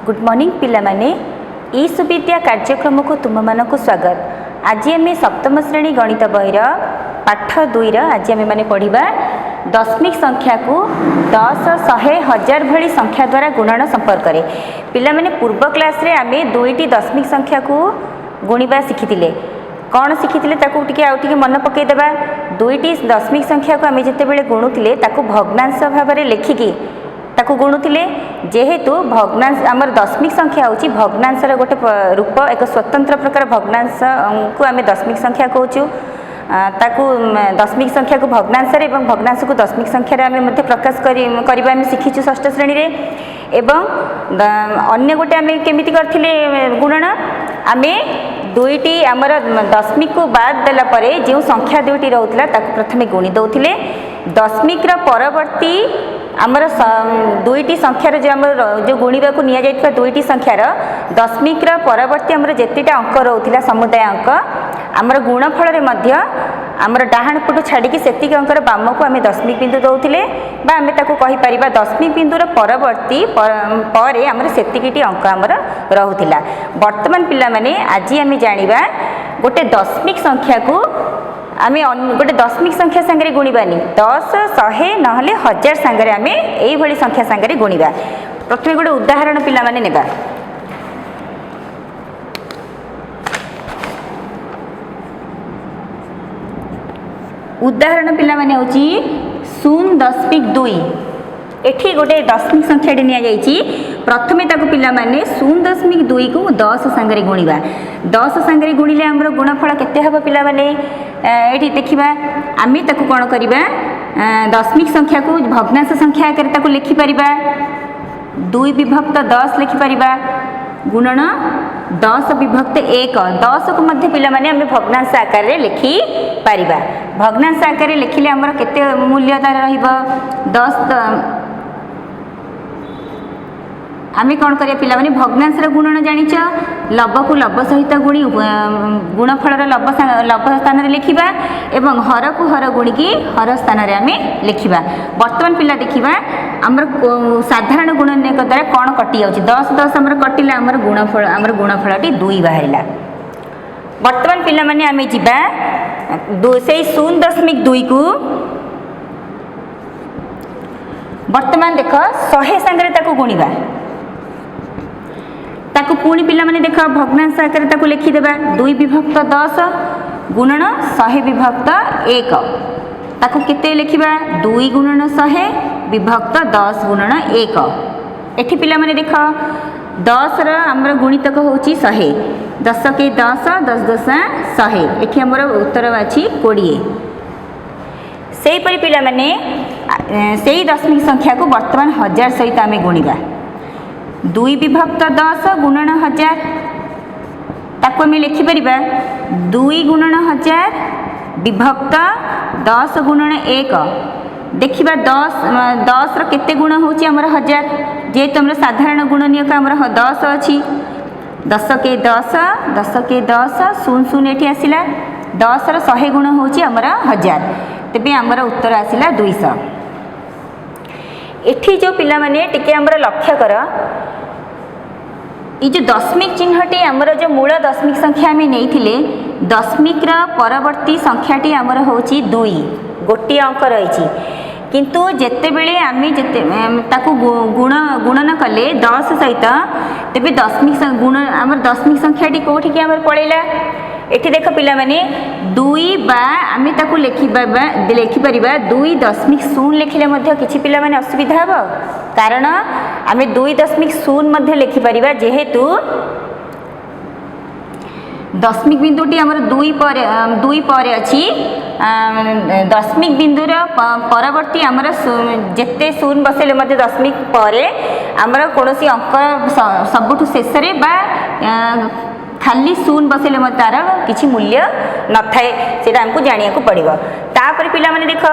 Good morning पिला माने ई सुविद्या कार्यक्रम को तुम मानक स्वागत। आज आम सप्तम श्रेणी गणित बहिर पाठ 2 आज आम मैंने पढ़ा दशमिक संख्या को 10, 100, 1000 भली संख्या द्वारा गुणन संपर्क में। पिला माने पूर्व क्लास रे आम 2टी दशमिक संख्या को गुणिबा शिखी कौन शिखी आउटे मन पकईदेवा। 2टी दशमिक संख्या को आम जिते गुणुले भग्नांश भाव में लिखिकी ताकू गुणुले जेहेतु भग्नांश आमर दशमिक संख्या होची भग्नांशर गोटे रूप एक स्वतंत्र प्रकार भग्नांश को आम दशमिक संख्या कहूँ। ताकू दशमिक संख्या को भग्नांश एवं भग्नांश को दशमिक संख्या आम प्रकाश करवा शिखीचु षष्ठ श्रेणी रे। एवं अन्य गोटे आम केमिति करथिले गुणन आम 2टी आमर दशमिक को बाद देला परे जो संख्या 2टी रहउतला ताकू प्रथमे गुणी दउथिले। दशमिक परवर्ती आमर 2टी संख्यार जो आम जो गुणा को नि जाइथिबा 2टी संख्यार दशमिक परवर्ती आमर जेतेटा अंक रोला समुदाय अंक आमर गुणफल रे मध्य आमर डाहाण पटू छाड़ी सेतिक अंकर बाम को आम दशमिक बिंदु दौले आम ताको कहि परिबा दशमिक बिंदुर परवर्ती पर आमर सेतिकीटी अंक आमर रहुतिला। वर्तमान पिला माने आज आम जानिबा गोटे दशमिक संख्या को आम गोटे दशमिक संख्या सांगे गुणवानी 10, 100 नहले 1000 सांगे आम यही संख्या सांगे गुणवा। प्रथम गोटे उदाहरण पिला माने नेबा। उदाहरण पिला माने होची 0.2 एठी गोटे दशमिक संख्या नि जाइछि। प्रथमे ताको पिला माने 0.2 को 10 सांगे गुणवा। 10 सांगे गुणिले हमर गुणफल केते हबो पिला माने एठी देखिबा। आमे ताको कोन करिबा दशमिक संख्या को भग्नांश संख्या आकार ताको लिखि परिबा 2 विभक्त 10 लिखि परिबा गुणन 10 विभक्त 1 10 को मध्य पिला माने आमे भग्नांश आकार रे लिखि परिबा। भग्नांश आकार रे लिखिले हमर केते मूल्य तार रहिबो 10 आमे कौन करिया पिला माने भग्नांश गुणन जानिच लब को लब सहित गुणी गुणफल लब स्थान रे लिखिबा एवं हर को हर गुणिकी हर स्थान रे आमे लिखिबा। वर्तमान पिला देखिबा हमर साधारण गुणनक द्वारा कौन कटि जाउछि 10 10 हमर कटिला हमर गुणफलटी 2 बाहरिला। वर्तमान पिला माने आमे जिबा से 0.2 को वर्तमान देख 100 संगे ताको गुणिबा ताकू पुणी पिला माने देख भग्नांश आकार ताकू लिखि देबा 2 विभक्त 10 गुणन 100 विभक्त 1 ताकू केते लिखिबा 2 गुणन 100 विभक्त 10 गुणन 1। एठी पिला माने देख 10 र हमर गुणितक होची 100 10 के 10 10 10 100 एठी हमर उत्तर अछि 20। सेही परि पिला माने सेही दशमिक संख्या को वर्तमान 1000 सहित आमे गुणिबा 2 विभक्त 10 गुणन 1000 ताको आम लिखिपर 2 गुणन 1000 विभक्त 10 गुणन 1 देखिबा 10 रो केते गुण होची हमर 1000 जेहेतु हमर साधारण गुणनीयक हमर 10 अछि 10 के 10 10 के 10 0 0 एठी आसिला 10 रो 100 गुण होची हमर 1000 तेबे हमर उत्तर आसिला 200। एठी जो पिला माने टिके हमर लक्ष्य कर ये जो दशमिक चिन्हटी आमर जो मूल दशमिक संख्या आम नहीं दशमिक परवर्ती संख्याटी आमर होची 2 गोटे अंक रही किंतु जेते बेले आम जेते ताकू गुणन कले 10 सहित तेबे दशमिक गुण आमर दशमिक संख्याटी कोठी आमर पड़ेला। एठी देख पिला माने 2 बा आम ताकू लिखिपर 2.0 लिखिले मध्य किछि पिला माने असुविधा हबो कारण आम 2.0 मध्य लिखिपर जेहेतु दशमिक बिंदुटी आमर 2 पर अछि दशमिक बिंदुर परवर्ती आमर जेते 0 बसेले मध्य दशमिक परे आमर कोनोसी अंक सबुठु शेष रे बा खाली 0 बसेले मत तार किछि मूल्य न थाए सेटा हमको जानिया को पड़िबो। तापर पिला माने देख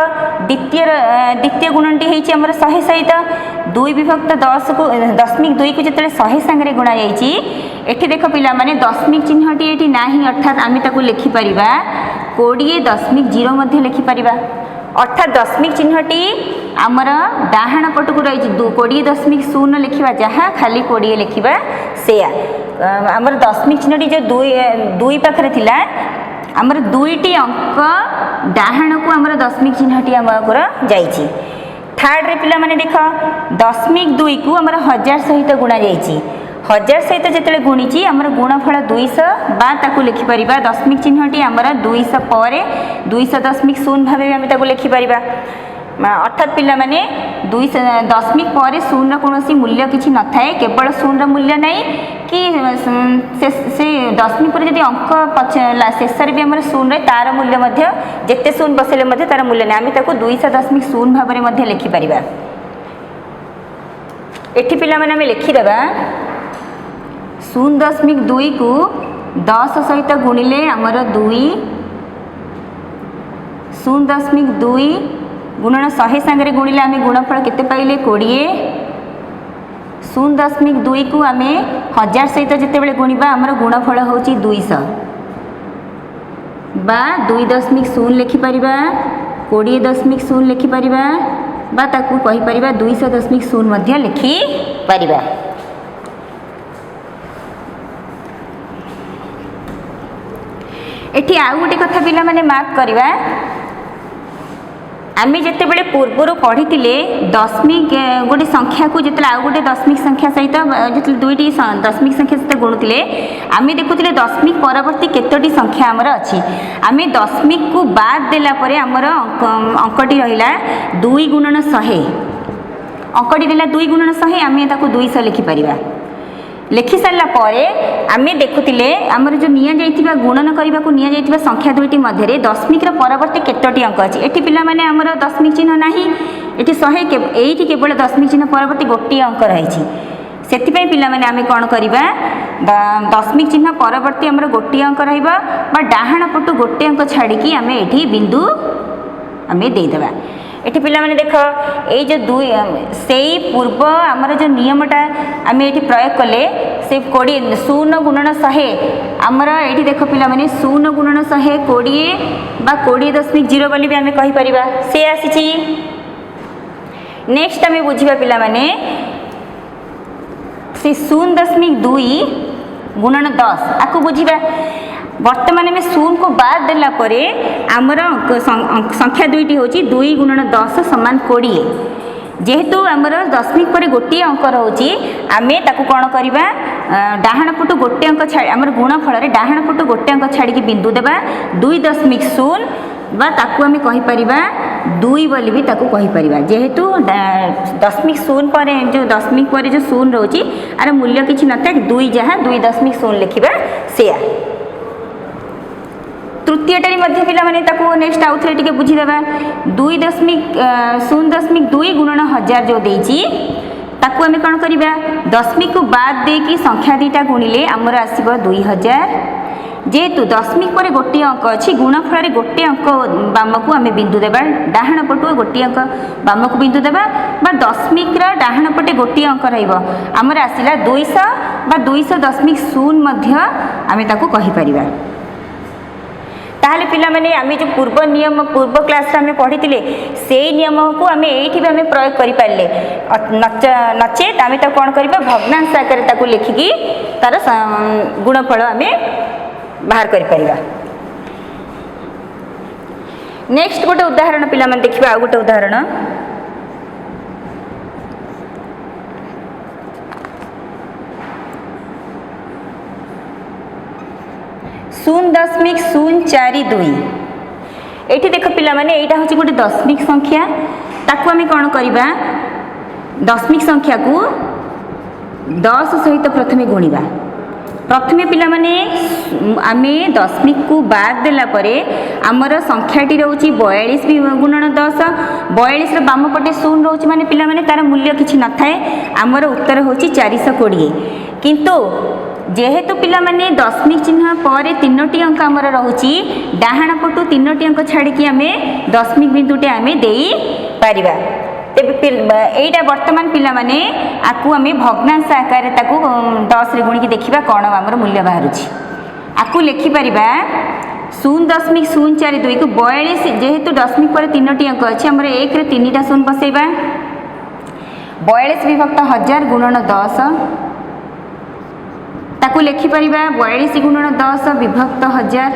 द्वितीय गुणनटी हेछि हमर 100 सहित 2 विभक्त 10 को दशमिक 2 को जतले 100 संगे गुणा जाइछि एठी देख पिला माने दशमिक चिन्हटी एठी नाही अर्थात आमी ताको लिखि परिबा 20.0 मध्ये लिखि परिबा अर्थात दशमिक चिन्हटी आमर डाहाण पट को रही 20.0 लिखा जहाँ खाली 20 लिखा से आमर दशमिक चिन्हटी जो दुई पाखे थिला आमर दुईटी अंक डाहाण को आमर दशमिक चिन्हटी आमर जाइए। थर्ड रे पिला माने देख 0.2 को आमर 1000 सहित गुणा जाइए 1000 सहित जिते गुणी आमर गुणफल 200 बा ताकू लिखिपर दशमिक चिन्हटी आमर 200 पर 200.0 भाव भी आम लिखिपर अर्थात पिला माने 200 दशमिक पर 0 कौन मूल्य किसी न थाए केवल 0 मूल्य नहीं कि से दशमिक पर जब अंक शेष भी आम 0 तार मूल्य जिते 0 बसले तार मूल्य नहीं आम ताको 200.0 भाव में लिखिपर। एठी पिला माने आम लिखिदेबा 0.2 को 10 सहित गुणिले आमर 2 0.2 गुणन 100 सांगे गुणिले आम गुणफल केते पाइले 20 0.2 को आम 1000 सहित जिते गुणा आमर गुणफल हूँ 200 बा 2.0 लिखिपर 20.0 लिखिपर बा ताकू कहीपर 200.0 लिखिपर। एठी आउ गोटे कथा पिला माने मार्क करवा आम जिते बड़े पूर्वर पढ़ी दशमिक गोटे संख्या को जिते आउ गोटे दशमिक संख्या सहित जो दुईटी दशमिक संख्या सहित गुणुले आम देखुले दशमिक परवर्ती केतोटी संख्या आमर अच्छी आम दशमिक को बाद देलापर आमर अंकटी रहा 2 गुणन 100 अंकटी रहा 2 गुणन 100 आम 200 लिखिपर लिखि सारा पर आम देखुले आमर जो निया गुणन करने को निया संख्या दुईटी मध्य दशमिक परवर्ती केतोटी अंक अच्छी एटी पिला माने आमर दशमिक चिन्ह नहीं ये 100 ये केवल दशमिक चिन्ह परवर्ती गोटे अंक रही से पिला माने आम कौन करवा दशमिक चिन्ह परवर्ती आमर गोटे अंक रहा डाहाण पटु गोटे अंक छाड़ी आम ये बिंदु आम देदेबा। एठी पिला माने देख ये जो दुई से पूर्व आमर जो नियमटा आम ये प्रयोग कले से 0 गुणन 100 आमर ये देख पिला माने 0 गुणन 100 20 बा 20.0 बोली भी आम कहीपर से आसी। नेक्स्ट आम बुझा पिला माने से 0.2 गुणन 10 आपको बुझा वर्तमान में 0 को बाद देला परे आमर संख्या दुईटी हूँ 2 गुणन 10 समान 20 जेहेतु आमर दशमिक पर गोटे अंक रोचे आम ताकू कौन करवा डाहाण पटु गोटे अंक छाड़ी आमर गुणफल डाहाण पटु गोटे अंक छाड़ी बिंदु देवा 2.0 बा ताकू आम कहीपर 2 बोली भी ताकू कहीपर जेहेतु दशमिक 0 पर जो दशमिक पर जो 0 रोचे आर मूल्य किसी न था 2 जहाँ 2.0 लिखा से तृतीयटारी मध्य पिला माने ताकू नेक्स्ट आउ थे टिके बुझीदेबा 0.2 गुणन 1000 जो देची ताकू आम कौन करवा दशमिक को बाद देकी संख्या दीटा गुणिले आमर आसब 2000 जेहेतु दशमिक पर गोटे अंक अच्छी गुणफल गोटे अंक बाम को आम बिंदु देवा डाहाण पटु गोटे अंक बाम को बिंदु देवा बा दशमिक डाहाण पटे गोटे अंक रमर आसला 200 बा 200.0 आम ताकू कहीपर। ताहले पिला माने आम जो पूर्व नियम पूर्व क्लास आम पढ़ी से नियम को आम ये आम प्रयोग करें नचेत आम कौन करवा भग्नांश आकार लिखिकी तार गुणफल आम बाहर कर। नेक्स्ट गोटे उदाहरण पिला माने देखिबा आउ गोटे उदाहरण 0.042 ये देख पिला माने यहाँ हूँ गोटे दशमिक संख्या ताकू आम कौन करवा दशमिक संख्या को 10 सहित प्रथमे गुणिबा प्रथमे पिला माने आम दशमिक को बाद देला परे आमर संख्याटी रोची 42 गुणन 10 42 बाम पटे 0 रोची माने पिला माने तार मूल्य किछि न थाए आमर उत्तर होची 420 किंतु जेहेतु पिला माने दशमिक चिन्ह पर 3टी अंक आमर रोची डाहाण पटु 3टी अंक छाड़ी आम दशमिक बिंदुटे आम देई पारिबा तेबे एटा वर्तमान पिला माने आकु आम भग्नांश आकार 10 रे गुणिकी देखिबा कौन आमर मूल्य बाहर आकु लिखिपर 0.042 को 42 जेहेतु दशमिक पर 3टी अंक अच्छी आम 1 रे 3टा शून्य बसैबा 42 विभक्त 1000 गुणन 10 ताकू लिखिपर 42 गुणन 10 विभक्त 1000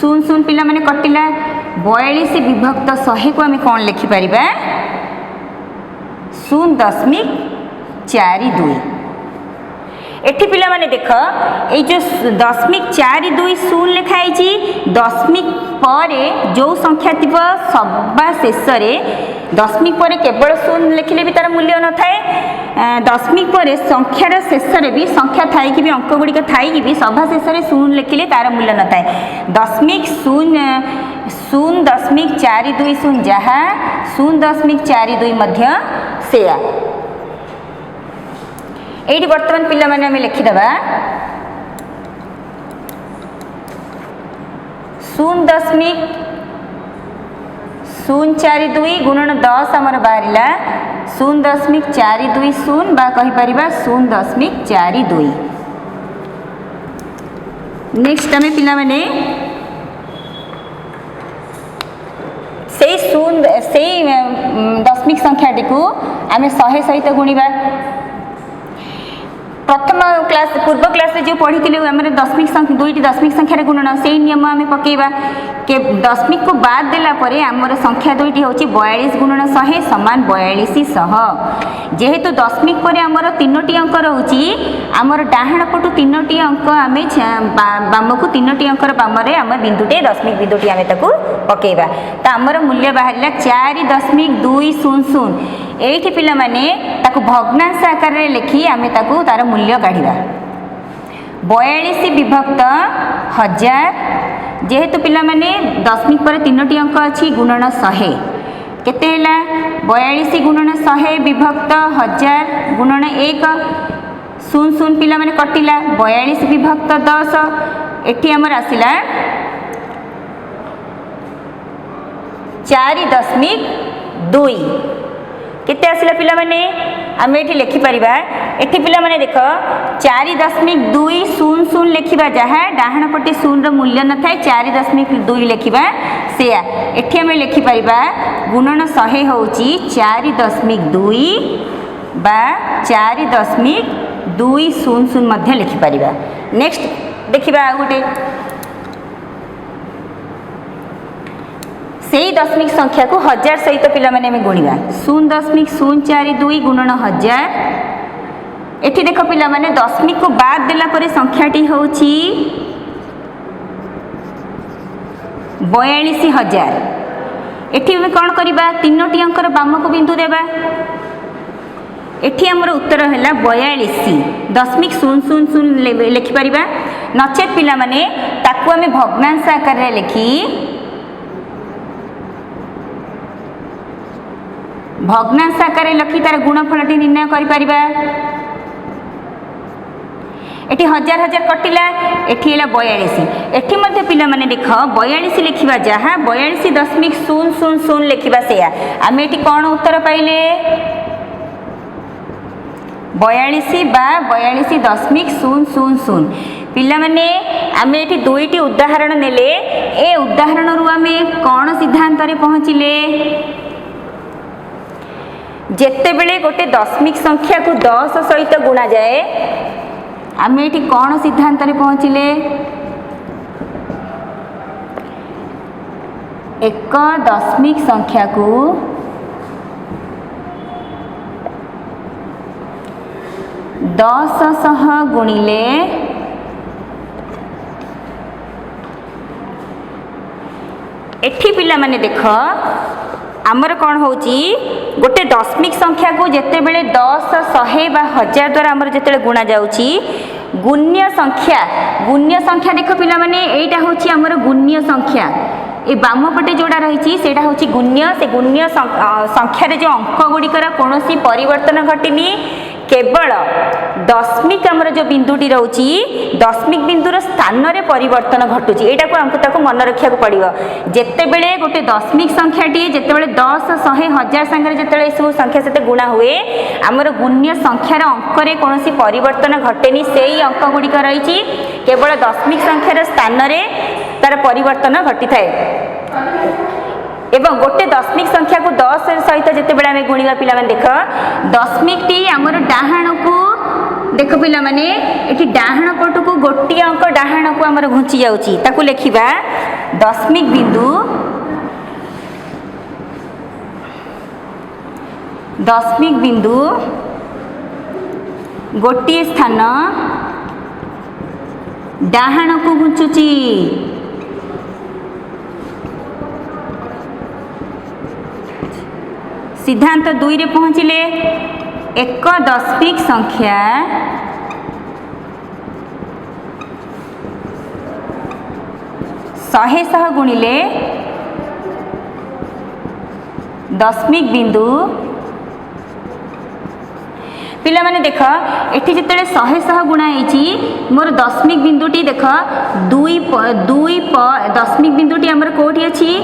0 पिला माने कटिला 42 विभक्त 100 को आम कौन लिखिपर 0.42 एठी पिला माने देख ये जो 0.42 लिखाई दशमिक पर जो संख्या थी सबा शेष दशमिक पर केवल शून्य लिखिले भी तार मूल्य न थाए दशमिक पर संख्यार शेष भी संख्या थी भी अंक गुड़िक थी भी सभा शेष शून्य लिखिले तार मूल्य न थाए दशमिक 0.42 जहाँ 0.42 मध्य सेया ये बर्तमान पिला माने हमें लिखिदबा 0.042 गुणन 10 आमर बाहरिला 0.420 बा कहि परिबा 0.42 नेक्स्ट हमें पिला माने से दशमिक संख्याटी को आम 100 सहित गुणिबा प्रथम क्लास पूर्व क्लास जो पढ़ी आम दशमिक संख्या 2टी दशमिक संख्यार गुणन से नियम आम पकेबा के दशमिक को बाद देला परे आमर संख्या 2टी हूँ 42 गुणन 100 समान 4200 जेहेतु दशमिक पर आमर 3टी अंक रोची आमर डाहाण पटु 3टी अंक आम बाम को 3टी अंकर बाम आम बिंदुटे दशमिक बिंदुटी आम पकेबा तो आमर मूल्य बाहर 4.200 ये पिला माने ताकू भग्नांश आकार रे लिखि आम तार मूल्य काढ़ा 42 विभक्त 1000 जेहेतु पिला माने दशमिक पर 3टी अंक अच्छी गुणन 100 केते हैला 42 गुणन 100 विभक्त 1000 गुणन 1 0 पिला माने कटिला 42 विभक्त 10 एठी हमर आसिला 4.2 केते आसिला पिला माने आम ये लिखिपर एठी पिला माने देख 4.200 लिखा जहाँ डाहाण पटे शून्य मूल्य न थाए 4.2 लिखा से एठी आम लिखिपर गुणन 100 हूँ 4.2 बा 4.200 मध्य लिखिपर नेक्स्ट देखिबा आ गोटे से दशमिक संख्या को 1000 सहित पिला माने हमें गुणिबा 0.042 गुणन 1000 एठी देख पिला माने दशमिक को बाद देला परे संख्याटी होची 42000 एठी हमें कौन करिबा 3टी अंकर बाम को बिंदु देबा एठी हमर उत्तर हैला 42 दशमिक 000 लिखि परिबा नचेत पिला माने ताकू हमें भग्नांश आकार रे लिखि भग्नांश आकार लिखि तार गुणफलटी निर्णय करि परिबा एठी 1000 कटिला एठी हैला 42 एठी मध्ये पिला माने देख 42 लिखिबा जहाँ 42.000 लिखिबा सेया आम एठी कौन उत्तर पाइले 42 बा 42.000 पिला माने आम एठी 2टी उदाहरण नेले ए उदाहरण रु आम कौन सिद्धांत रे पहुँचिले जेते बेले गोटे दशमिक संख्या को 10 सहित गुणा जाए आम ये कौन सिद्धांत रे पहुँचिले एक दशमिक संख्या को 10 सह गुणिले एठी पिला माने देख आमर कौन होची गोटे दशमिक संख्या को जेते बेले 10 100 बा 1000 द्वारा आमर जेते गुणा जाउची गुण्य संख्या देख पिला माने एटा होची आमर गुण्य संख्या ए बाम पटे जोड़ा रही सेटा होची गुण्य से गुण्य संख्या रे जो अंक गुड़िकर कौन परिवर्तन घटिनी केवल दशमिक आमर जो बिंदुटी रोची दशमिक बिंदुर स्थान रे परिवर्तन घटुची एटा को हमको ताको मन रखिया को पड़िबो जेते बेले गोटे दशमिक संख्याटी जेते बेले 10 100 1000 संगे जेते बेले सब संख्या सहित गुणा हुए आमर गुण्य संख्यार अंक रे कोनोसी परिवर्तन घटेनी सेही अंक गुड़िक रही केवल दशमिक संख्यार स्थान रे तार परिवर्तन घटी थाए एवं गोटे दशमिक संख्या को 10 सहित जिते बेले आम गुणिबा पिला माने देख दशमिक टी आमर डाहाण को देख पिला माने एठी डाहाण पट को गोटी अंक डाहाण को आमर घुंची जाउची ताकू लेखिबा दशमिक बिंदु गोटी स्थान डाहाण को घुंचुची सिद्धांत 2 रे पहुँचिले एक दशमिक संख्या शहे शह गुणिले दशमिक बिंदु पिला माने देख एठी जिते शहे शह गुणा होती मोर दशमिक बिंदुटी देख दुई दशमिक बिंदुटी आमर कोठी अच्छी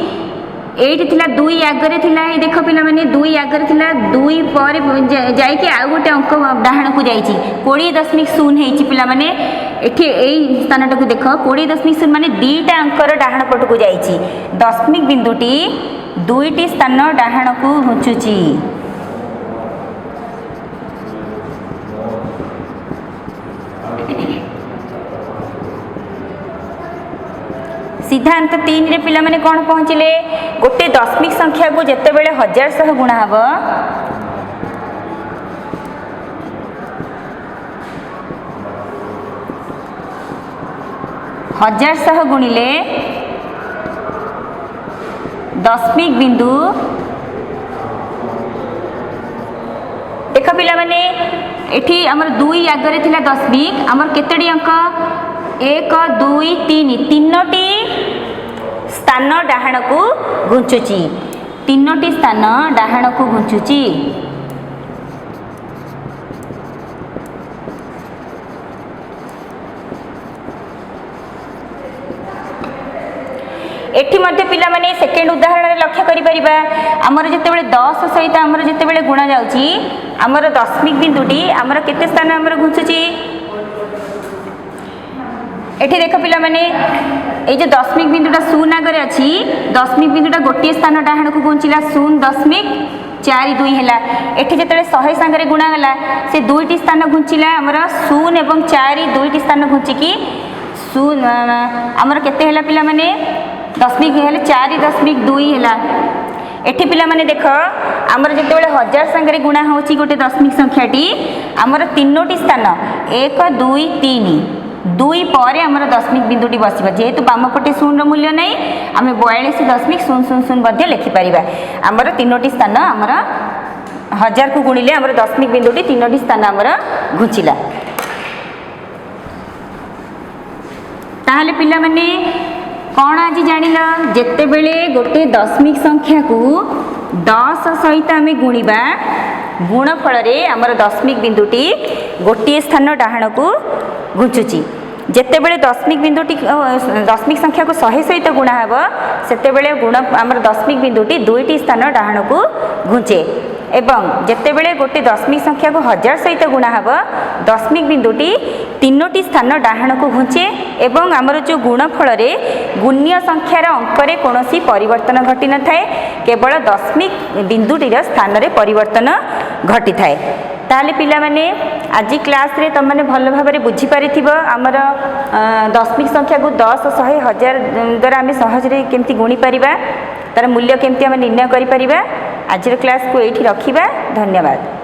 एठी थिला दुई आगरे थिला देख पिला माने दुई आगरे थिला दुई पर जाइके आ गोटे अंक डाहाण को जाइछि 20.0 हेछि पिला माने एठी एई स्थानटा को देख 20.0 माने दीटा अंकर डाहाण पट को जाइछि दशमिक बिंदुटी दुईटी स्थान डाहाण को घुंचुछि सिद्धांत 3 रे पिला माने कौन पहुँचिले गोटे दशमिक संख्या को जिते बेले 1000 सह गुणा हम 1000 सह गुणिले दशमिक बिंदु देख पिला माने एठी हमर दुई आगरे थिला दशमिक हमर केतेडी अंक 1 2 3 तीनोटी स्थान डाहाण को घुंचुची तीनोटी स्थान डाहाण को घुंचुची एठी मध्य पिला माने सेकेंड उदाहरण लक्ष्य करि परिबा हमर जते बेले 10 सहित हमर जते बेले गुणा जाउची हमर दशमिक बिंदुटी हमर केते स्थान हमर घुंचुची एठी देख पिला माने ए जो दशमिक बिंदुटा 0 आगरे अछि दशमिक बिंदुटा गोटे स्थान डाहाण को घुंचिला 0.42 हैला एठी जते 100 संगे गुणा गला से दुईटी स्थान घुंचिला हमर 0 एवं 4 दुईटी स्थान घुंचिकी 0 हमर केते हैला पिला माने दशमिक हेले 4.2 हैला एठी पिला माने देख हमर जते बेले 1000 संगे गुणा होची गोटे दशमिक संख्याटी हमर तीनोटी स्थान 1 2 3 दुई पर आमर दशमिक बिंदुटी बसवा जेहेतु बाम पटे 0 मूल्य नहीं आम 42.000 लिखिपर आमर तीनोटी स्थान आमर 1000 को गुणिले आमर दशमिक बिंदुटी तीनोटी स्थान आमर घुंचिला ताहले पिला माने कौन आज जानिला जेते बेले गोटे दशमिक संख्या को 10 सहित आम गुणिबा गुणफल रे आमर दशमिक बिंदुटी गोटे स्थान डाहाण को घुंचुची जेते बेले दशमिक बिंदुटी दशमिक संख्या को 100 सहित गुणा हेब सेते बेले गुण आमर दशमिक बिंदुटी दुईटी स्थान डाहाण को घुंचे एवं जेते बेले गोटे दशमिक संख्या को 1000 सहित गुणा हेब दशमिक बिंदुटी तीनोटी स्थान डाहाण को घुंचे एवं आमर जो गुणफल रे गुण्य संख्यार अंक रे कोनोसी परिवर्तन घटी न थाए केवल दशमिक बिंदुटीर स्थान रे परिवर्तन घटी थाए ताले पिला माने आज क्लास रे तुम माने भल भाव में बुझी पारिथिबो आमर दशमिक संख्या को 10 100 1000 द्वारा आम सहजरे केमती गुणी परिबा तार मूल्य केमती आम निर्णय करि परिबा आज क्लास को एठी रखिबा धन्यवाद।